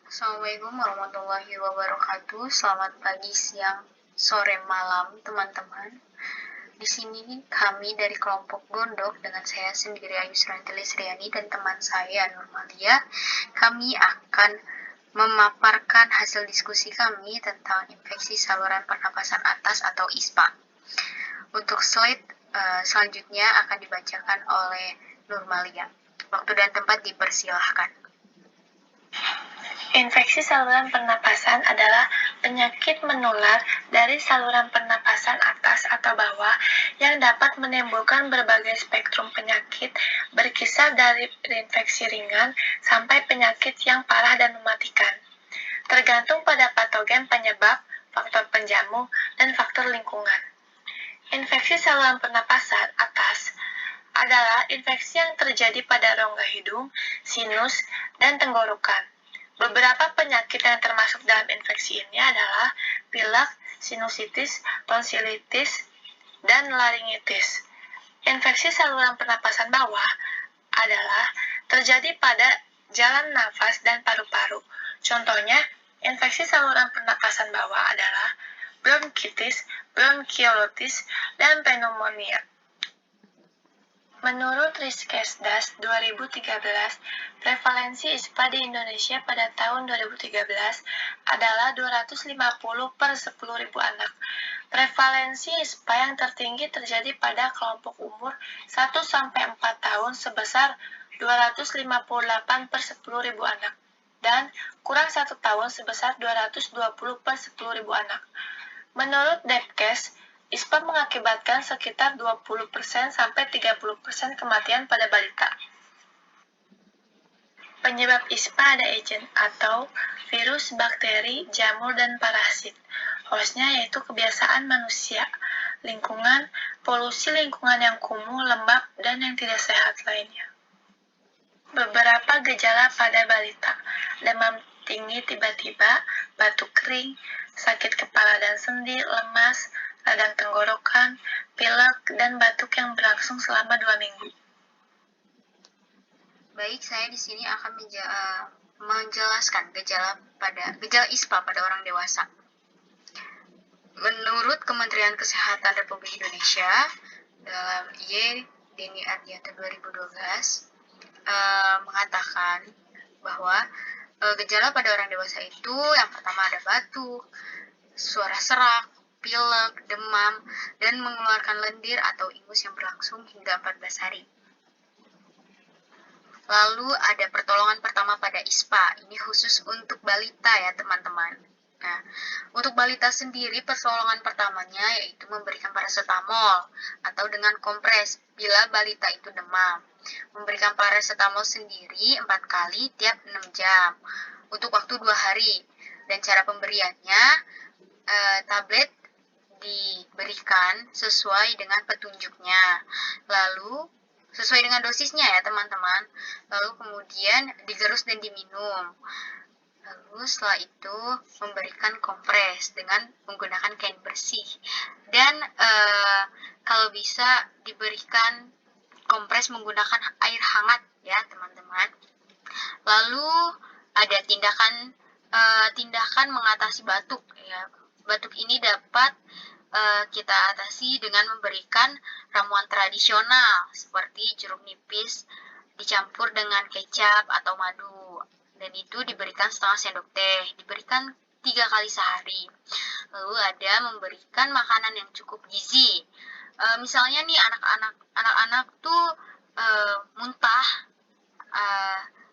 Assalamualaikum warahmatullahi wabarakatuh. Selamat pagi, siang, sore, malam, teman-teman. Di sini kami dari kelompok Gondok dengan saya sendiri Ayu Srantili Sriani dan teman saya Nurmalia. Kami akan memaparkan hasil diskusi kami tentang infeksi saluran pernapasan atas atau ISPA. Untuk slide selanjutnya akan dibacakan oleh Nurmalia. Waktu dan tempat dipersilahkan. Infeksi saluran pernapasan adalah penyakit menular dari saluran pernapasan atas atau bawah yang dapat menimbulkan berbagai spektrum penyakit berkisar dari infeksi ringan sampai penyakit yang parah dan mematikan. Tergantung pada patogen penyebab, faktor penjamu, dan faktor lingkungan. Infeksi saluran pernapasan atas adalah infeksi yang terjadi pada rongga hidung, sinus, dan tenggorokan. Beberapa penyakit yang termasuk dalam infeksi ini adalah pilek, sinusitis, tonsilitis, dan laringitis. Infeksi saluran pernapasan bawah adalah terjadi pada jalan nafas dan paru-paru. Contohnya, infeksi saluran pernapasan bawah adalah bronkitis, bronkiolitis, dan pneumonia. Menurut Riskesdas 2013, prevalensi ISPA di Indonesia pada tahun 2013 adalah 250 per 10.000 anak. Prevalensi ISPA yang tertinggi terjadi pada kelompok umur 1-4 tahun sebesar 258 per 10.000 anak dan kurang 1 tahun sebesar 220 per 10.000 anak. Menurut Depkes, ISPA mengakibatkan sekitar 20% sampai 30% kematian pada balita. Penyebab ISPA ada agent atau virus, bakteri, jamur, dan parasit. Hostnya yaitu kebiasaan manusia, lingkungan, polusi lingkungan yang kumuh, lembab, dan yang tidak sehat lainnya. Beberapa gejala pada balita: demam tinggi tiba-tiba, batuk kering, sakit kepala dan sendi, lemas, radang tenggorokan, pilek, dan batuk yang berlangsung selama 2 minggu. Baik, saya di sini akan menjelaskan gejala ISPA pada orang dewasa. Menurut Kementerian Kesehatan Republik Indonesia dalam Y Deni Ardianto 2012 mengatakan bahwa gejala pada orang dewasa itu yang pertama ada batuk, suara serak, pilek, demam, dan mengeluarkan lendir atau ingus yang berlangsung hingga 14 hari. Lalu ada pertolongan pertama pada ISPA, ini khusus untuk balita ya teman-teman. Nah, untuk balita sendiri pertolongan pertamanya yaitu memberikan paracetamol atau dengan kompres bila balita itu demam. Memberikan paracetamol sendiri 4 kali tiap 6 jam untuk waktu 2 hari. Dan cara pemberiannya, tablet diberikan sesuai dengan petunjuknya. Lalu sesuai dengan dosisnya ya teman-teman. Lalu kemudian digerus dan diminum. Lalu setelah itu memberikan kompres dengan menggunakan kain bersih. Dan kalau bisa diberikan kompres menggunakan air hangat ya teman-teman. Lalu ada tindakan mengatasi batuk ya. Batuk ini dapat kita atasi dengan memberikan ramuan tradisional seperti jeruk nipis dicampur dengan kecap atau madu, dan itu diberikan setengah sendok teh, diberikan 3 kali sehari. Lalu ada memberikan makanan yang cukup gizi. Misalnya nih anak-anak tuh muntah,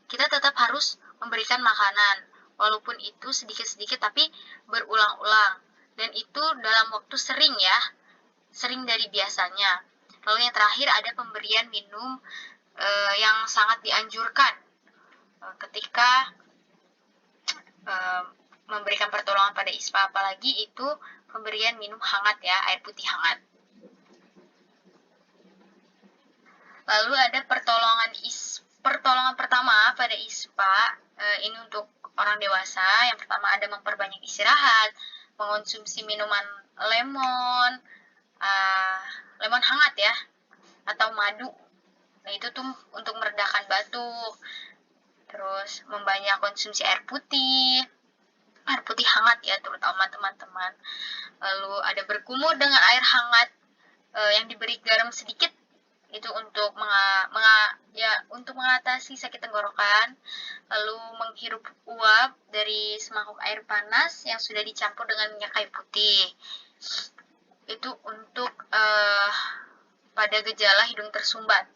kita tetap harus memberikan makanan walaupun itu sedikit-sedikit tapi berulang-ulang, dan itu dalam waktu sering ya, sering dari biasanya. Lalu yang terakhir ada pemberian minum yang sangat dianjurkan ketika memberikan pertolongan pada ISPA, apalagi itu pemberian minum hangat ya, air putih hangat. Lalu ada pertolongan pertama pada ISPA, ini untuk orang dewasa. Yang pertama ada memperbanyak istirahat, mengonsumsi minuman lemon hangat ya, atau madu. Nah itu tuh untuk meredakan batuk. terus membanyak konsumsi air putih hangat ya terutama teman-teman. Lalu ada berkumur dengan air hangat yang diberi garam sedikit itu untuk untuk mengatasi sakit tenggorokan. Lalu menghirup uap dari semangkuk air panas yang sudah dicampur dengan minyak kayu putih. Itu untuk pada gejala hidung tersumbat.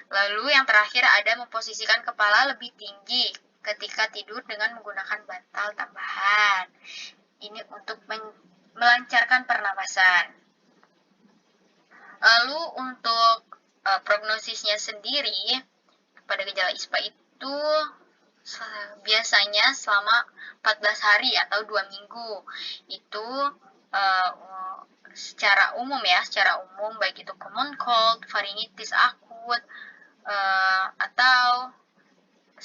Lalu yang terakhir ada memposisikan kepala lebih tinggi ketika tidur dengan menggunakan bantal tambahan. Ini untuk melancarkan pernapasan. Lalu untuk prognosisnya sendiri pada gejala ISPA itu biasanya selama 14 hari atau 2 minggu. Itu secara umum baik itu common cold, pharyngitis akut, atau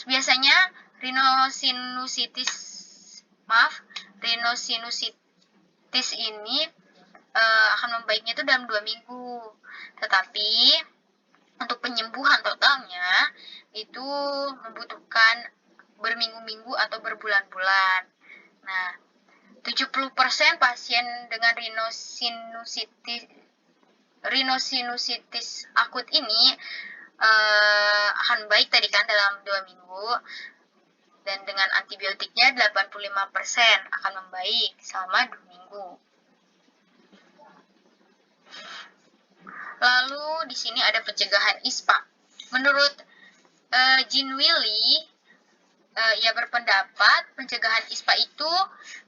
biasanya rhinosinusitis ini akan membaiknya itu dalam 2 minggu. Tetapi untuk penyembuhan totalnya itu membutuhkan berminggu-minggu atau berbulan-bulan. Nah, 70% pasien dengan rhinosinusitis akut ini akan baik tadi kan dalam 2 minggu, dan dengan antibiotiknya 85% akan membaik selama 2 minggu. Lalu di sini ada pencegahan ISPA. Menurut Jean Willy, ia berpendapat pencegahan ISPA itu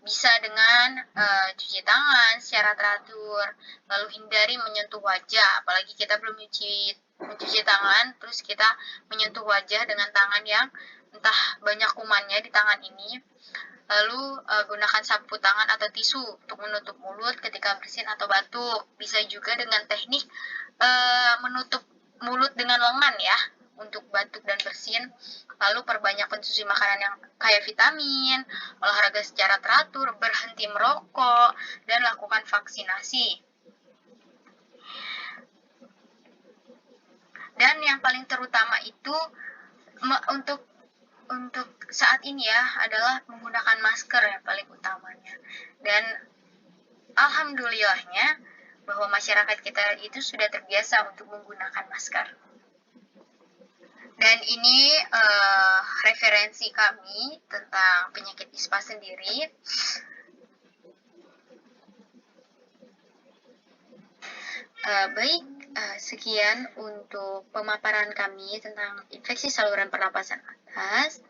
bisa dengan cuci tangan secara teratur, lalu hindari menyentuh wajah, apalagi kita belum mencuci tangan, terus kita menyentuh wajah dengan tangan yang entah banyak kumannya di tangan ini. Lalu gunakan sapu tangan atau tisu untuk menutup mulut ketika bersin atau batuk. Bisa juga dengan teknik menutup mulut dengan lengan ya untuk batuk dan bersin. Lalu perbanyak konsumsi makanan yang kaya vitamin, olahraga secara teratur, berhenti merokok, dan lakukan vaksinasi. Dan yang paling terutama itu untuk saat ini ya adalah menggunakan masker yang paling utamanya. Dan alhamdulillahnya bahwa masyarakat kita itu sudah terbiasa untuk menggunakan masker. Dan ini referensi kami tentang penyakit ISPA sendiri. Baik, sekian untuk pemaparan kami tentang infeksi saluran pernapasan atas.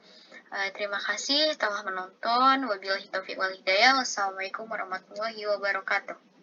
Terima kasih telah menonton. Wabillahi taufiq wal hidayah. Wassalamualaikum warahmatullahi wabarakatuh.